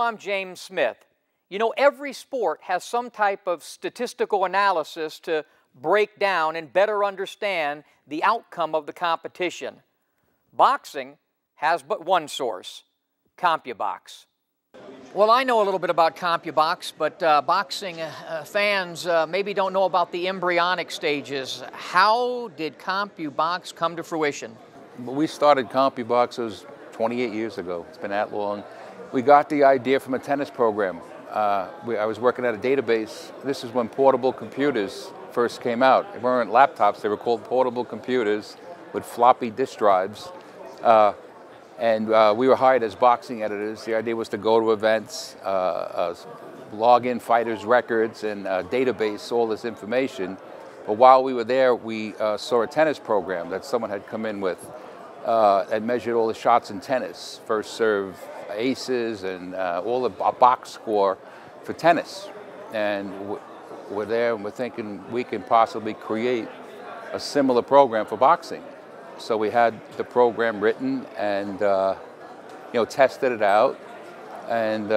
I'm James Smith. You know, every sport has some type of statistical analysis to break down and better understand the outcome of the competition. Boxing has but one source, Compubox. Well, I know a little bit about Compubox, but boxing fans maybe don't know about the embryonic stages. How did Compubox come to fruition? We started Compubox, it was 28 years ago. It's been that long. We got the idea from a tennis program. I was working at a database. This is when portable computers first came out. They weren't laptops, they were called portable computers with floppy disk drives. We were hired as boxing editors. The idea was to go to events, log in fighters' records and database all this information. But while we were there, we saw a tennis program that someone had come in with and measured all the shots in tennis, first serve aces and all the box score for tennis. And we're there and we're thinking we can possibly create a similar program for boxing. So we had the program written and tested it out and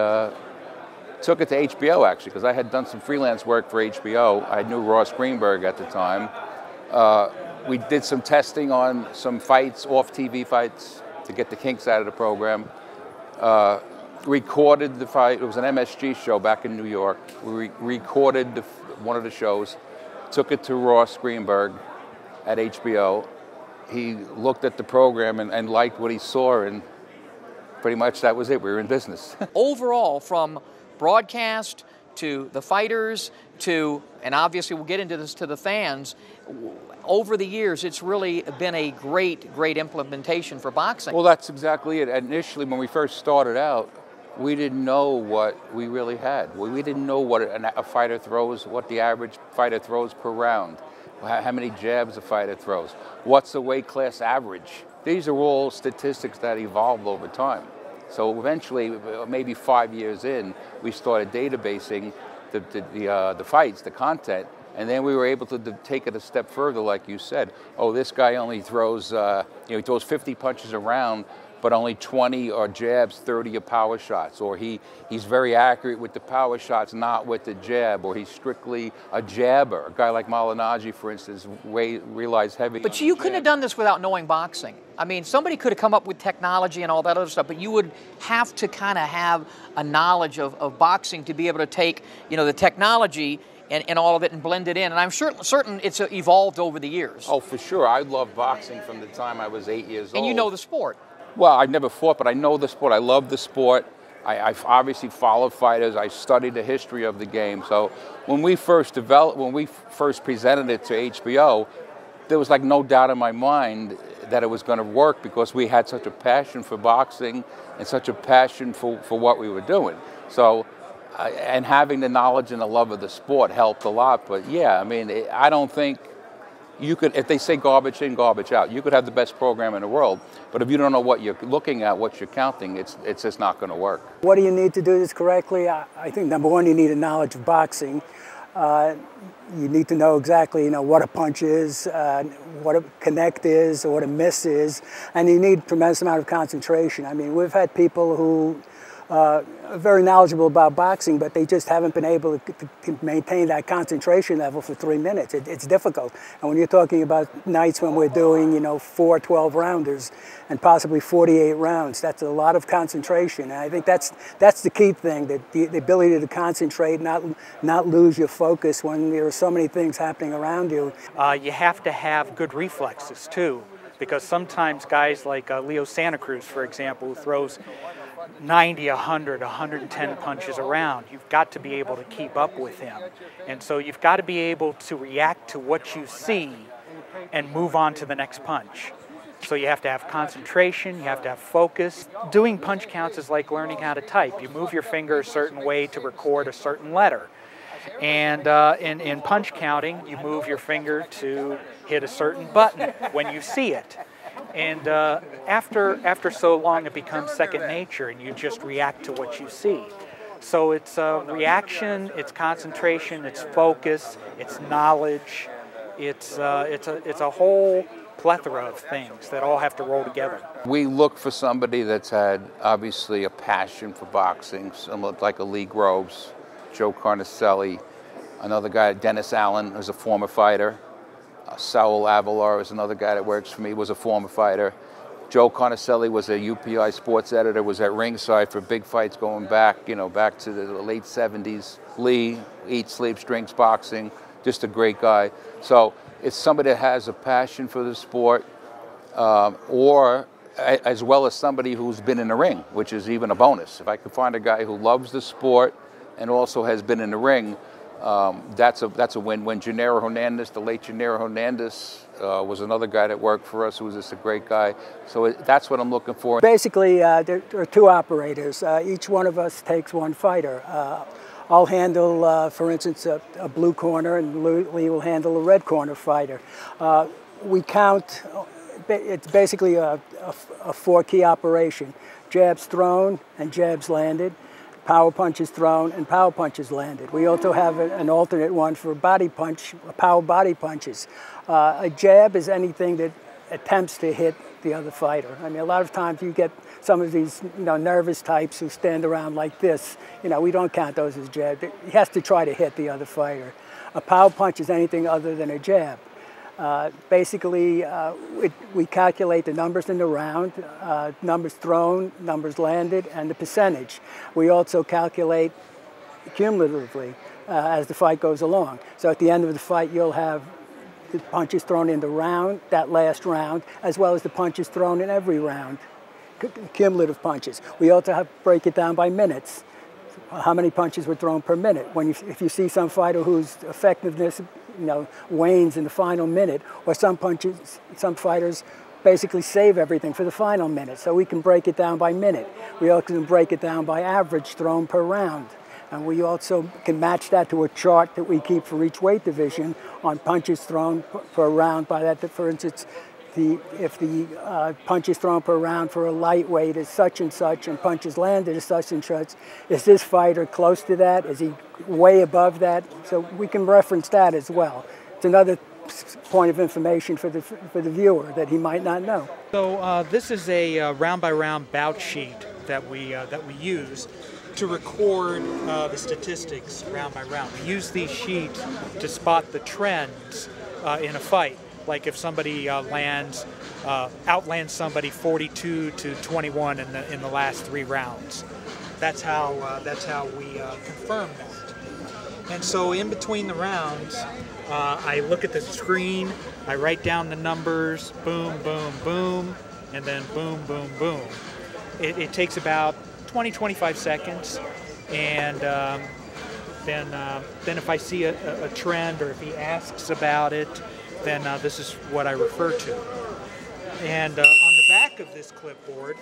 took it to HBO actually, because I had done some freelance work for HBO. I knew Ross Greenberg at the time. We did some testing on some fights, off-TV fights, to get the kinks out of the program. Recorded the fight. It was an MSG show back in New York. We recorded one of the shows, took it to Ross Greenberg at HBO. He looked at the program and liked what he saw, and pretty much that was it. We were in business. Overall, from broadcast to the fighters to, and obviously we'll get into this, to the fans, over the years it's really been a great implementation for boxing. Well, that's exactly it. Initially, when we first started out, we didn't know what we really had. We didn't know what a fighter throws, what the average fighter throws per round, how many jabs a fighter throws, what's the weight class average. These are all statistics that evolved over time. So eventually, maybe 5 years in, we started databasing the fights, the content, and then we were able to take it a step further, like you said. Oh, this guy only throws, he throws 50 punches a round, but only 20 are jabs, 30 are power shots. Or he's very accurate with the power shots, not with the jab. Or he's strictly a jabber. A guy like Malignaggi, for instance, relies heavy. But you couldn't have done this without knowing boxing. I mean, somebody could have come up with technology and all that other stuff, but you would have to kind of have a knowledge of boxing to be able to take, the technology and all of it and blend it in. And I'm certain it's evolved over the years. Oh, for sure. I loved boxing from the time I was 8 years old. And you know the sport. Well, I never fought, but I know the sport. I love the sport. I've obviously followed fighters. I studied the history of the game. So when we first presented it to HBO, there was like no doubt in my mind that it was going to work, because we had such a passion for boxing and such a passion for what we were doing. So, and having the knowledge and the love of the sport helped a lot. But yeah, I mean, I don't think you could, if they say garbage in, garbage out, you could have the best program in the world, but if you don't know what you're looking at, what you're counting, it's just not going to work. What do you need to do this correctly? I think number one, you need a knowledge of boxing. You need to know exactly, what a punch is, what a connect is, or what a miss is, and you need a tremendous amount of concentration. I mean, we've had people who are very knowledgeable about boxing, but they just haven't been able to maintain that concentration level for 3 minutes. It's difficult. And when you're talking about nights when we're doing, 4 12-rounders and possibly 48 rounds, that's a lot of concentration. And I think that's the key thing, that the ability to concentrate, not lose your focus when there are so many things happening around you. You have to have good reflexes too, because sometimes guys like Leo Santa Cruz, for example, who throws 90, 100, 110 punches around, you've got to be able to keep up with him. And so you've got to be able to react to what you see and move on to the next punch. So you have to have concentration, you have to have focus. Doing punch counts is like learning how to type. You move your finger a certain way to record a certain letter. And in punch counting, you move your finger to hit a certain button when you see it. And after so long, it becomes second nature, and you just react to what you see. So it's reaction, it's concentration, it's focus, it's knowledge, it's a whole plethora of things that all have to roll together. We look for somebody that's had, obviously, a passion for boxing, someone like a Lee Groves, Joe Carnicelli, another guy, Dennis Allen, who's a former fighter. Saul Avalar is another guy that works for me, was a former fighter. Joe Carnicelli was a UPI sports editor, was at ringside for big fights going back, back to the late 70s. Lee, eats, sleeps, drinks boxing, just a great guy. So it's somebody that has a passion for the sport, or as well as somebody who's been in the ring, which is even a bonus. If I could find a guy who loves the sport and also has been in the ring, that's a win-win. Gennaro Hernandez, the late Gennaro Hernandez, was another guy that worked for us who was just a great guy. So that's what I'm looking for. Basically, there are two operators. Each one of us takes one fighter. I'll handle, for instance, a blue corner, and Lee will handle a red corner fighter. We count, it's basically a four-key operation. Jabs thrown and jabs landed. Power punches thrown and power punches landed. We also have an alternate one for power body punches. A jab is anything that attempts to hit the other fighter. I mean, a lot of times you get some of these, nervous types who stand around like this. We don't count those as jabs. He has to try to hit the other fighter. A power punch is anything other than a jab. Basically, we calculate the numbers in the round, numbers thrown, numbers landed, and the percentage. We also calculate cumulatively as the fight goes along. So at the end of the fight, you'll have the punches thrown in the round, that last round, as well as the punches thrown in every round, cumulative punches. We also have to break it down by minutes. How many punches were thrown per minute? If you see some fighter whose effectiveness wanes in the final minute, or some fighters basically save everything for the final minute. So we can break it down by minute. We also can break it down by average thrown per round. And we also can match that to a chart that we keep for each weight division on punches thrown per round. By that, for instance, if the punches thrown per round for a lightweight is such and such, and punches landed is such and such, is this fighter close to that? Is he way above that? So we can reference that as well. It's another point of information for the viewer that he might not know. So this is a round-by-round bout sheet that we use to record the statistics round by round. We use these sheets to spot the trends in a fight. Like if somebody outlands somebody 42-21 in the last 3 rounds. That's how we confirm that. And so in between the rounds, I look at the screen, I write down the numbers, boom, boom, boom, and then boom, boom, boom. It takes about 20-25 seconds, and then if I see a trend, or if he asks about it, then this is what I refer to. And on the back of this clipboard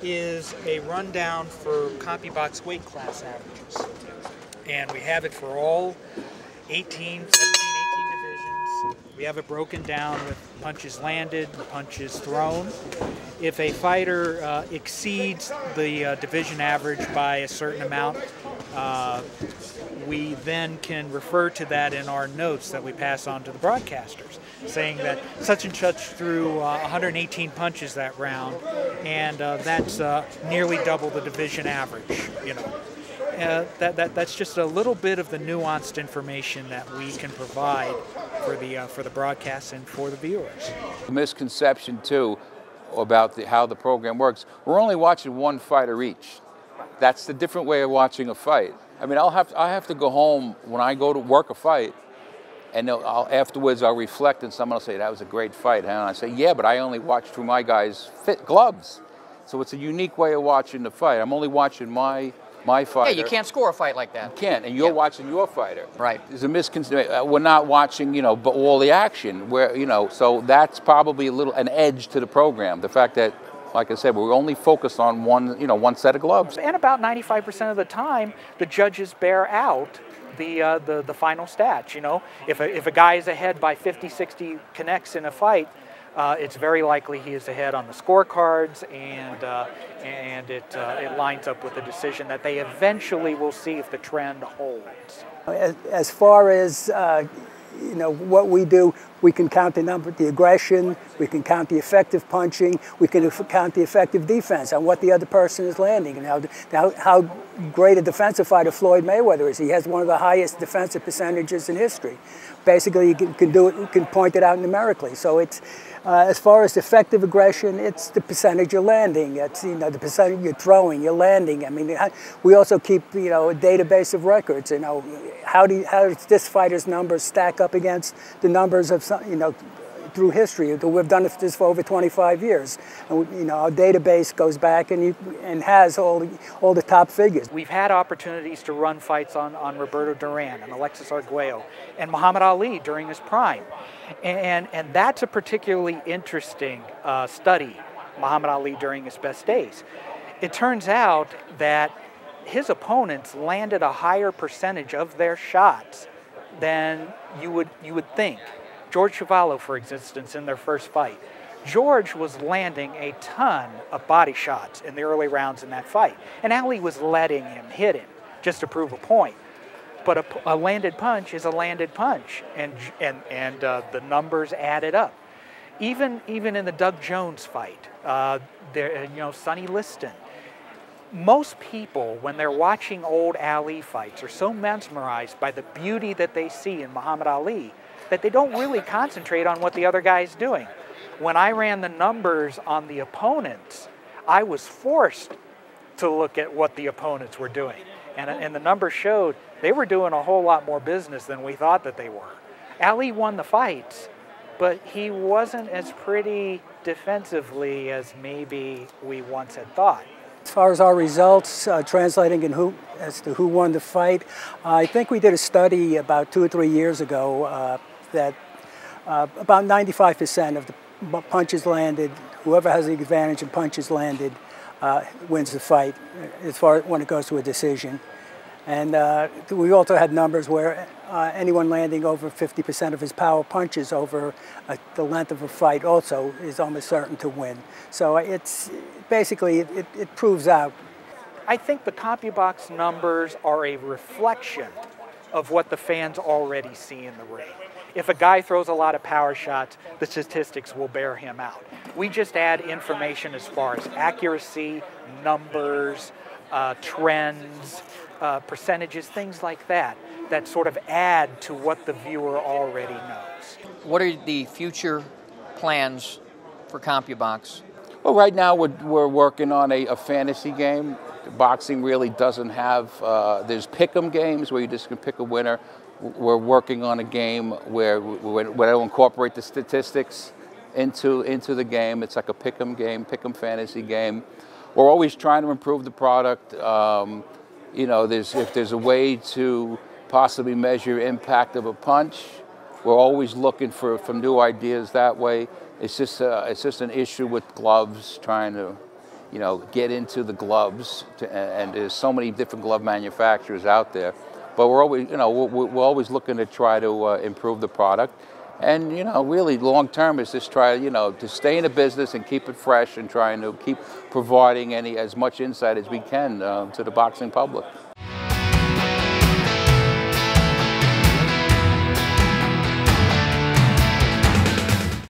is a rundown for Compubox weight class averages. And we have it for all 18 divisions. We have it broken down with punches landed and punches thrown. If a fighter exceeds the division average by a certain amount, we then can refer to that in our notes that we pass on to the broadcasters, saying that such and such threw 118 punches that round, and that's nearly double the division average. That's just a little bit of the nuanced information that we can provide for the broadcast and for the viewers. The misconception too about how the program works: we're only watching one fighter each. That's the different way of watching a fight. I mean, I have to go home when I go to work a fight, and afterwards I'll reflect, and someone will say, "That was a great fight," and I say, "Yeah, but I only watched through my guys' fit gloves." So it's a unique way of watching the fight. I'm only watching my fighter. Yeah, you can't score a fight like that. You can't, and you're watching your fighter. Right. There's a misconception. We're not watching, but all the action. So that's probably an edge to the program. The fact that, like I said, we're only focused on one set of gloves. And about 95% of the time, the judges bear out the final stats. If a guy is ahead by 50, 60 connects in a fight, it's very likely he is ahead on the scorecards, and it lines up with the decision that they eventually will see if the trend holds. As far as you know, what we do, we can count the aggression, we can count the effective punching, we can count the effective defense on what the other person is landing, and how great a defensive fighter Floyd Mayweather is. He has one of the highest defensive percentages in history. Basically, you can point it out numerically. So it's, as far as effective aggression, it's the percentage you're landing. It's, you know, the percentage you're throwing, you're landing. I mean, we also keep, you know, a database of records. You know, how does this fighter's numbers stack up against the numbers of some, you know, through history? We've done this for over 25 years, and you know, our database goes back and has all the top figures. We've had opportunities to run fights on Roberto Duran and Alexis Arguello and Muhammad Ali during his prime, and that's a particularly interesting study. Muhammad Ali during his best days. It turns out that his opponents landed a higher percentage of their shots than you would think. George Chuvalo, for instance, in their first fight, George was landing a ton of body shots in the early rounds in that fight, and Ali was letting him hit him just to prove a point. But a landed punch is a landed punch, and the numbers added up. Even in the Doug Jones fight, you know, Sonny Liston. Most people, when they're watching old Ali fights, are so mesmerized by the beauty that they see in Muhammad Ali that they don't really concentrate on what the other guy's doing. When I ran the numbers on the opponents, I was forced to look at what the opponents were doing. And the numbers showed they were doing a whole lot more business than we thought that they were. Ali won the fights, but he wasn't as pretty defensively as maybe we once had thought. As far as our results, translating as to who won the fight, I think we did a study about 2 or 3 years ago that about 95% of the punches landed, whoever has the advantage in punches landed, wins the fight as far when it goes to a decision. And we also had numbers where anyone landing over 50% of his power punches over the length of a fight also is almost certain to win. So it's basically, it proves out. I think the CompuBox numbers are a reflection of what the fans already see in the ring. If a guy throws a lot of power shots, the statistics will bear him out. We just add information as far as accuracy, numbers, trends, percentages, things like that, that sort of add to what the viewer already knows. What are the future plans for CompuBox? Well, right now we're working on a fantasy game. Boxing really doesn't have, there's pick'em games where you just can pick a winner. We're working on a game where we'll incorporate the statistics into the game. It's like a pick'em game, pick'em fantasy game. We're always trying to improve the product. You know, if there's a way to possibly measure impact of a punch, we're always looking for new ideas that way. It's just an issue with gloves, trying to, you know, get into the gloves, and there's so many different glove manufacturers out there. But we're always, you know, we're always looking to try to improve the product, and you know, really long term is just try, you know, to stay in the business and keep it fresh, and trying to keep providing as much insight as we can to the boxing public.